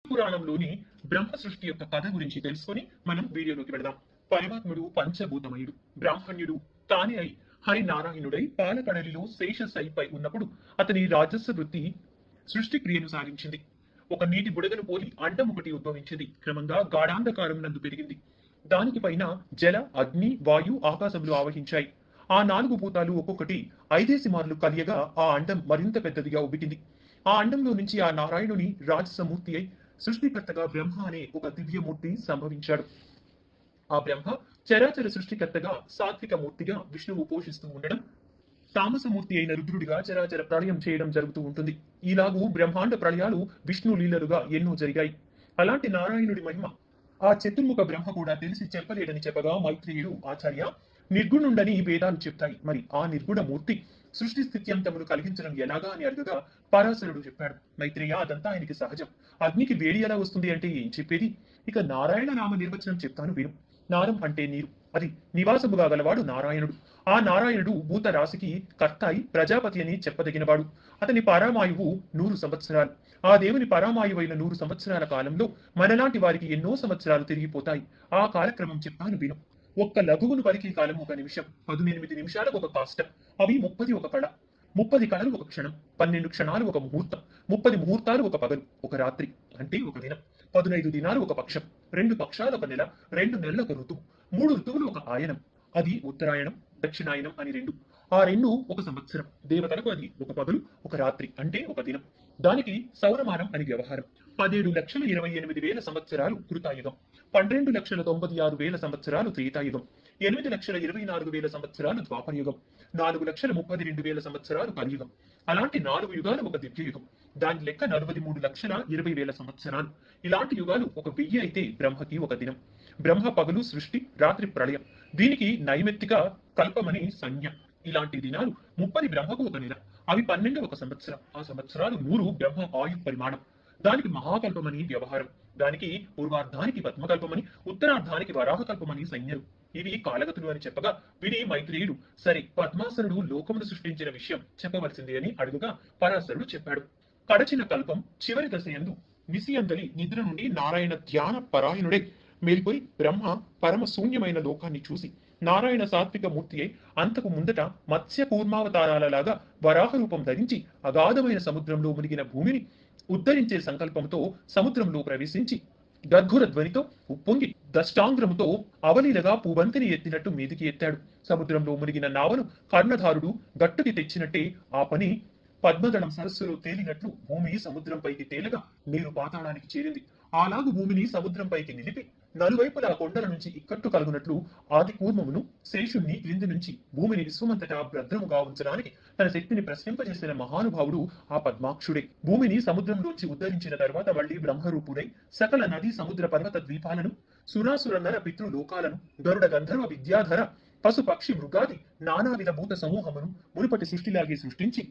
పురాణంలోని బ్రహ్మ సృష్టి యొక్క కథ గురించి తెలుసుకొని మనం వీడియోలోకి వెళదాం. పరమాత్ముడు పంచభూతమయుడు, బ్రాహ్మణ్యుడు తానే అయి హరినారాయణుడై పాలకడలిలో శేషశైపై ఉన్నప్పుడు అతని రాజస వృత్తి సృష్టి క్రియను సాగించింది. ఒక నీటి బుడగను పోలి అండం ఒకటి ఉద్భవించింది. క్రమంగా గాఢాంధకారం నందు పెరిగింది. దానికి పైన జల, అగ్ని, వాయు, ఆకాశములు ఆవహించాయి. ఆ 4 భూతాలు ఒక్కొక్కటి 5 మార్లు కలియగా ఆ అండం మరింత పెద్దదిగా ఉబికింది. ఆ అండంలో నుంచి ఆ నారాయణుని రాజసమూర్తి అయి సృష్టికర్తగా బ్రహ్మ అనే ఒక దివ్యమూర్తి సంభవించాడు. ఆ బ్రహ్మ చరాచర సృష్టికర్తగా సాత్విక మూర్తిగా విష్ణువు పోషిస్తూ ఉండడం, తామసమూర్తి అయిన రుద్రుడిగా చరాచర ప్రళయం చేయడం జరుగుతూ ఉంటుంది. ఇలాగూ బ్రహ్మాండ ప్రళయాలు విష్ణు లీలలుగా ఎన్నో జరిగాయి. అలాంటి నారాయణుడి మహిమ ఆ చతుర్ముఖ బ్రహ్మ కూడా తెలిసి చెప్పలేడని చెప్పగా మైత్రేయుడు, ఆచార్య, నిర్గుణుండని వేదాలు చెప్తాయి, మరి ఆ నిర్గుణ మూర్తి సృష్టి స్థిత్యంతములు కలిగించడం ఎలాగా అని అడగగా పరాశరుడు చెప్పాడు, మైత్రేయ, అదంతా ఆయనకి సహజం. అగ్నికి వేడి ఎలా వస్తుంది అంటే ఏం చెప్పేది? ఇక నారాయణ నామ నిర్వచనం చెప్తాను విను. నారం అంటే నీరు, అది నివాసముగా గలవాడు నారాయణుడు. ఆ నారాయణుడు భూత రాశికి కర్త అయి ప్రజాపతి అని చెప్పదగినవాడు. అతని పరామాయువు 100 సంవత్సరాలు. ఆ దేవుని పరామాయువైన 100 సంవత్సరాల కాలంలో మనలాంటి వారికి ఎన్నో సంవత్సరాలు తిరిగిపోతాయి. ఆ కాలక్రమం చెప్తాను విను. ఒక్క లఘువును పలికే కాలం 1 నిమిషం, 18 నిమిషాలకు ఒక కాష్టం, అవి 30 ఒక కళ, 30 కళలు ఒక క్షణం, 12 క్షణాలు ఒక ముహూర్తం, 30 ముహూర్తాలు ఒక పగలు, ఒక రాత్రి అంటే ఒక దినం, 15 దినాలు ఒక పక్షం, 2 పక్షాలు ఒక నెల, 2 నెలలు ఒక ఋతువు, 3 ఋతువులు ఒక ఆయనం, అది ఉత్తరాయణం, దక్షిణాయనం అని 2. ఆ 2 ఒక సంవత్సరం. దేవతలకు అది ఒక పగలు, ఒక రాత్రి అంటే ఒక దినం. దానికి సౌరమానం అని వ్యవహారం. 17,28,000 సంవత్సరాలు కృతాయుగం, 12,96,000 సంవత్సరాలు త్రేతాయుగం, 8,24,000 సంవత్సరాలు ద్వాపరయుగం, 4,32,000 సంవత్సరాలు కలియుగం. అలాంటి 4 యుగాలు ఒక దివ్యయుగం. దాని లెక్క 43,20,000 సంవత్సరాలు. ఇలాంటి యుగాలు ఒక 1000 అయితే బ్రహ్మకి ఒక దినం. బ్రహ్మ పగలు సృష్టి, రాత్రి ప్రళయం. దీనికి నైమిత్తిక కల్పమని సంజ్ఞ. ఇలాంటి దినాలు 30 బ్రహ్మకు ఒక నెల, అవి 12 ఒక సంవత్సరం. ఆ సంవత్సరాలు 100 బ్రహ్మ ఆయు పరిమాణం. దానికి మహాకల్పమని వ్యవహారం. దానికి పూర్వార్ధానికి పద్మకల్పమని, ఉత్తరార్ధానికి వరాహకల్పమని సంజ్ఞలు. ఇవి కాలగతులు అని చెప్పగా విని మైత్రేయుడు, సరే, పద్మాసనుడు లోకమును సృష్టించిన విషయం చెప్పవలసింది అని అడుగుగా పరాశరుడు చెప్పాడు. కడచిన కల్పం చివరి దశయందు నిశియందలి నిద్ర నుండి నారాయణ ధ్యాన పరాయణుడే మేల్కొని బ్రహ్మ పరమ శూన్యమైన లోకాన్ని చూసి నారాయణ సాత్విక మూర్తి అయి అంతకు ముందట మత్స్య కూర్మావతారాలలాగా వరాహ రూపం ధరించి అగాధమైన సముద్రంలో మునిగిన భూమిని ఉద్ధరించే సంకల్పంతో సముద్రంలో ప్రవేశించి గద్గుర ధ్వనితో ఉప్పొంగి దష్టాంగ్రముతో అవలీలగా పూబంతిని ఎత్తినట్టు మీదికి ఎత్తాడు. సముద్రంలో మునిగిన నావను కర్ణధారుడు గట్టుకి తెచ్చినట్టే ఆ పని పద్మదళం సరస్సులో తేలినట్లు భూమి సముద్రంపైకి తేలగా నీరు పాతాళానికి చేరింది. అలాగు భూమిని సముద్రంపైకి నిలిపి నలువైపులా కొండల నుంచి ఇక్కట్టు కలుగునట్లు ఆది కూర్మమును శేషుణ్ణి క్రింది నుంచి భూమిని విశ్వమంతటా భద్రముగా ఉంచడానికి తన శక్తిని ప్రశ్నింపజేసిన మహానుభావుడు ఆ పద్మాక్షుడే. భూమిని సముద్రంలోంచి ఉద్ధరించిన తర్వాత మళ్లీ బ్రహ్మరూపుడై సకల నదీ సముద్ర పర్వత ద్వీపాలను, సురాసుర నర పితృలోకాలను, గరుడ గంధర్వ విద్యాధర పశు పక్షి మృగాది నానావిధ భూత సమూహమును మునుపటి సృష్టిలాగే సృష్టించి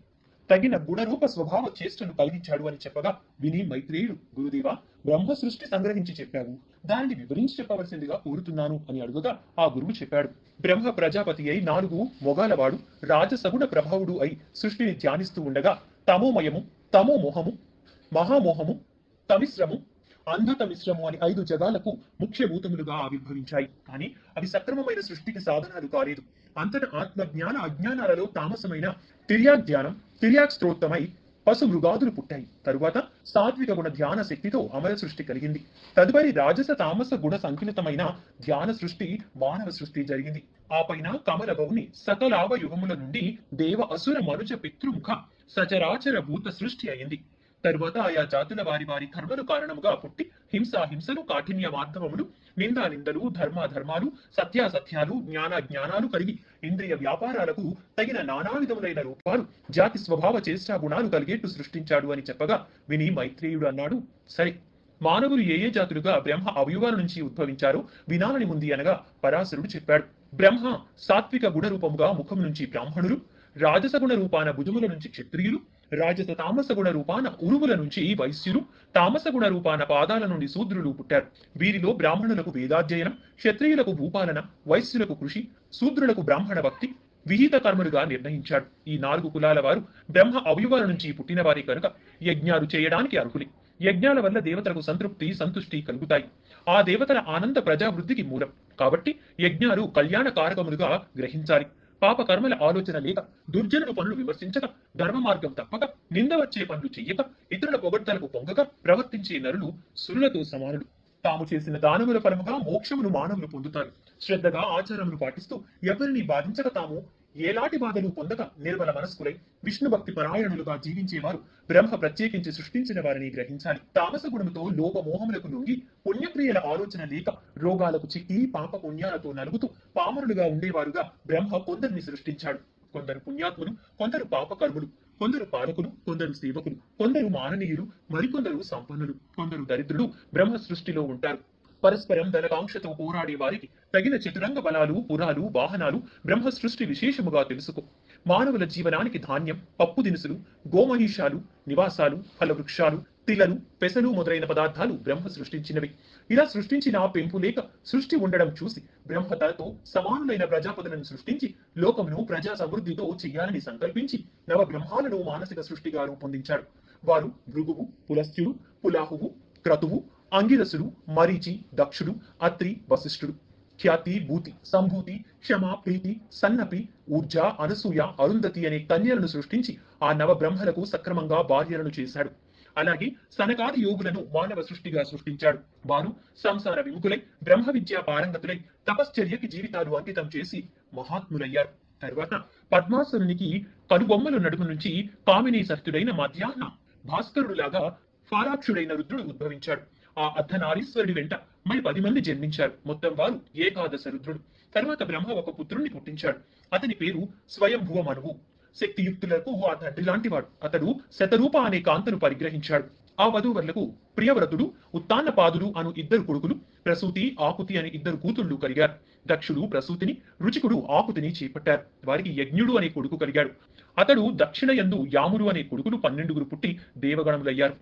తగిన గుణరూప స్వభావ చేష్టను కలిగించాడు అని చెప్పగా విని మైత్రేయుడు, గురుదేవా, బ్రహ్మ సృష్టి సంగ్రహించి చెప్పావు, దానిని వివరించి చెప్పవలసిందిగా కోరుతున్నాను అని అడుగుగా ఆ గురువు చెప్పాడు. బ్రహ్మ ప్రజాపతి అయి 4 మొగాలవాడు రాజసగుణ ప్రభావుడు అయి సృష్టిని ధ్యానిస్తూ ఉండగా తమోమయము, తమోమోహము, మహామోహము, తమిశ్రము, అంధతమిశ్రము అని 5 జగాలకు ముఖ్య భూతములుగా ఆవిర్భవించాయి. కానీ అవి సక్రమమైన సృష్టికి సాధనాలు కాలేదు. అంతట ఆత్మజ్ఞాన అజ్ఞానాలలో తామసమైన తిర్యాజ్ఞానం, తిర్యాక్ స్తోత్రమై పశు మృగాదులు పుట్టాయి. తరువాత సాత్విక గుణ ధ్యాన శక్తితో అమర సృష్టి కలిగింది. తదుపరి రాజస తామస గుణ సంకలితమైన ధ్యాన సృష్టి, మానవ సృష్టి జరిగింది. ఆ పైన కమల భౌని సకలావ యుగముల నుండి దేవ అసుర మనుజ పితృముఖ సచరాచర భూత సృష్టి అయింది. తరువాత ఆయా జాతుల వారి వారి కర్మలు కారణముగా పుట్టి హింసలు, కాఠిన్య మాధ్యమములు, నిందాలు, ధర్మాధర్మాలు, సత్యాసత్యాలు, జ్ఞానాలు కలిగి ఇంద్రియ వ్యాపారాలకు తగిన నానావిధములైన రూపాలు, జాతి స్వభావ చేష్టా గుణాలు కలిగేట్టు సృష్టించాడు అని చెప్పగా విని మైత్రేయుడు అన్నాడు, సరే, మానవులు ఏ ఏ జాతులుగా బ్రహ్మ అవయువాల నుంచి ఉద్భవించారో వినాలని ఉంది అనగా పరాశరుడు చెప్పాడు. బ్రహ్మ సాత్విక గుణ రూపముగా ముఖం నుంచి బ్రాహ్మణులు, రాజస గుణ రూపాన భుజముల నుంచి క్షత్రియులు, రాజస తామస గుణ రూపాన ఉరుముల నుంచి వైశ్యులు, తామస గుణ రూపాన పాదాల నుండి శూద్రులు పుట్టారు. వీరిలో బ్రాహ్మణులకు వేదాధ్యయనం, క్షత్రియులకు భూపాలన, వైశ్యులకు కృషి, శూద్రులకు బ్రాహ్మణ భక్తి విహిత కర్మలుగా నిర్ణయించాడు. ఈ 4 కులాల వారు బ్రహ్మ అవయువాల నుంచి పుట్టిన వారి కనుక యజ్ఞాలు చేయడానికి అర్హులే. యజ్ఞాల వల్ల దేవతలకు సంతృప్తి సంతుష్టి కలుగుతాయి. ఆ దేవతల ఆనంద ప్రజావృద్ధికి మూలం. కాబట్టి యజ్ఞాలు కళ్యాణ కారకములుగా గ్రహించాలి. పాప కర్మల ఆలోచన లేక, దుర్జనుల పనులు విమర్శించక, ధర్మ మార్గం తప్పక, నింద వచ్చే పనులు చెయ్యక, ఇతరుల పొగడ్తలకు పొంగక ప్రవర్తించే నరులు సురులతో సమానులు. తాము చేసిన దానముల ఫలముగా మోక్షమును మానవులు పొందుతారు. శ్రద్ధగా ఆచారములు పాటిస్తూ ఎవరిని బాధించక, తాము ఏలాంటి బాధలు పొందక నిర్మల మనస్కులై విష్ణు భక్తి పరాయణులుగా జీవించేవారు బ్రహ్మ ప్రత్యేకించి సృష్టించిన వారిని గ్రహించాలి. తామస గుణముతో లోప మోహములకు లొంగి పుణ్యక్రియల ఆలోచన లేక రోగాలకు చిక్కి పాప పుణ్యాలతో నలుగుతూ పామరులుగా ఉండేవారుగా బ్రహ్మ కొందరిని సృష్టించాడు. కొందరు పుణ్యాత్ములు, కొందరు పాపకర్ములు, కొందరు పాలకులు, కొందరు సేవకులు, కొందరు మాననీయులు, మరికొందరు సంపన్నులు, కొందరు దరిద్రులు బ్రహ్మ సృష్టిలో ఉంటారు. పరస్పరం ధనకాంక్షతో పోరాడే వారికి తగిన చతురంగ బలాలు, పురాలు, వాహనాలు బ్రహ్మ సృష్టి విశేషముగా తెలుసుకో. మానవుల జీవనానికి ధాన్యం, పప్పు దినుసులు, గోమహిషాలు, నివాసాలు, ఫలవృక్షాలు, తిలలు, పెసలు మొదలైన పదార్థాలు బ్రహ్మ సృష్టించినవి. ఇలా సృష్టించిన పెంపు లేక సృష్టి ఉండడం చూసి బ్రహ్మ తనతో సమానులైన ప్రజాపతులను సృష్టించి లోకమును ప్రజా సమృద్ధితో చెయ్యాలని సంకల్పించి నవ బ్రహ్మాలను మానసిక సృష్టిగా రూపొందించాడు. వారు భృగువు, పులస్త్యుడు, పులాహువు, క్రతువు, అంగిరసుడు, మరీచి, దక్షుడు, అత్రి, వశిష్ఠుడు. ఖ్యాతి, భూతి, సంభూతి, క్షమ, ప్రీతి, సన్నపి, ఊర్జ, అనసూయ, అరుంధతి అనే కన్యలను సృష్టించి ఆ నవ బ్రహ్మలకు సక్రమంగా భార్యలను చేశాడు. అలాగే సనకాది యోగులను మానవ సృష్టిగా సృష్టించాడు. వారు సంసార విముఖులై బ్రహ్మ విద్యా పారంగతులై తపశ్చర్యకి జీవితాలు అంకితం చేసి మహాత్ములయ్యారు. తర్వాత పద్మాసురునికి కనుబొమ్మలు నడుము నుంచి కామినీ సత్యుడైన మధ్యాహ్న భాస్కరుడులాగా ఫారాక్షుడైన రుద్రుడు ఉద్భవించాడు. ఆ అర్ధనారీశ్వరుడి వెంట మరి 10 మంది జన్మించారు. మొత్తం వారు ఏకాదశ రుద్రుడు. తర్వాత బ్రహ్మ ఒక పుత్రుణ్ణి పుట్టించాడు. అతని పేరు స్వయంభువ మనువు. శక్తియుక్తులకు ఆ తండ్రి లాంటివాడు. అతడు శతరూప అనే కాంతను పరిగ్రహించాడు. ఆ వధూవరులకు ప్రియవ్రతుడు, ఉత్తానపాదుడు అను 2 కొడుకులు, ప్రసూతి, ఆకుతి అని 2 కూతుళ్లు కలిగారు. దక్షుడు ప్రసూతిని, రుచికుడు ఆకుతిని చేపట్టారు. వారికి యజ్ఞుడు అనే కొడుకు కలిగాడు. అతడు దక్షిణ యందు యాముడు అనే కొడుకులు 12 పుట్టి దేవగణములయ్యారు.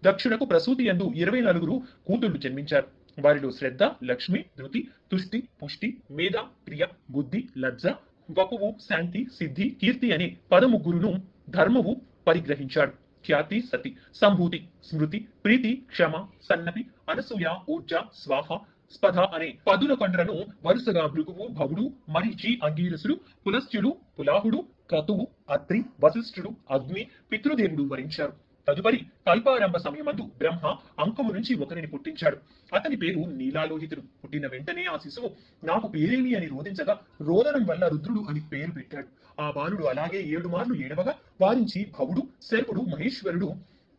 దక్షునకు ప్రసూతి యందు 24 కూతుళ్లు జన్మించారు. వారిలో శ్రద్ధ, లక్ష్మి, ధృతి, తుష్టి, పుష్టి, మేధ, ప్రియ, బుద్ధి, లజ్జ, వపువు, శాంతి, సిద్ధి, కీర్తి అనే 13 ధర్మవు పరిగ్రహించాడు. ఖ్యాతి, సతి, సంభూతి, స్మృతి, ప్రీతి, క్షమ, సన్నపి, అనసూయ, ఊర్జ, స్వాహ, స్పధ అనే 10 కండ్రను వరుసగా భృగువు, భవుడు, మరీచి, అంగీరసుడు, పులస్త్యుడు, పులాహుడు, క్రతువు, అత్రి, వశిష్ఠుడు, అగ్ని, పితృదేవుడు వరించారు. తదుపరి కల్పారంభ సమయమందు బ్రహ్మ అంకము నుంచి ఒకరిని పుట్టించాడు. అతని పేరు నీలాలోహితుడు. పుట్టిన వెంటనే ఆ శిశువు నాకు పేరేమి అని రోదించగా రోదనం వల్ల రుద్రుడు అని పేరు పెట్టాడు. ఆ బాలుడు అలాగే 7 మార్లు ఏడవగా వారించి భవుడు, శర్వుడు, మహేశ్వరుడు,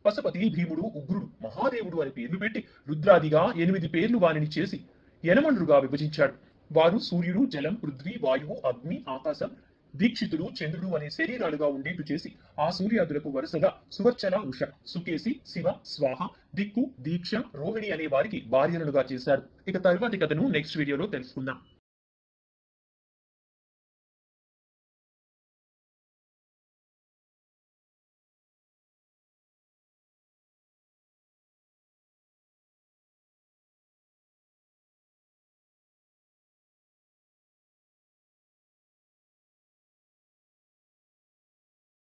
పశుపతి, భీముడు, ఉగ్రుడు, మహాదేవుడు అని పేర్లు పెట్టి రుద్రాదిగా 8 పేర్లు వారిని చేసి యనమణులుగా విభజించాడు. వారు సూర్యుడు, జలం, పృథ్వీ, వాయువు, అగ్ని, ఆకాశం, దీక్షితుడు, చంద్రుడు అనే శరీరాలుగా ఉండేట్టు చేసి ఆ సూర్యాదులకు వరుసగా సువర్చల, ఉష, సుకేసి, శివ, స్వాహ, దిక్కు, దీక్ష, రోహిణి అనే వారికి భార్యలుగా చేశాడు. ఇక తర్వాతి కథను నెక్స్ట్ వీడియోలో తెలుసుకుందాం.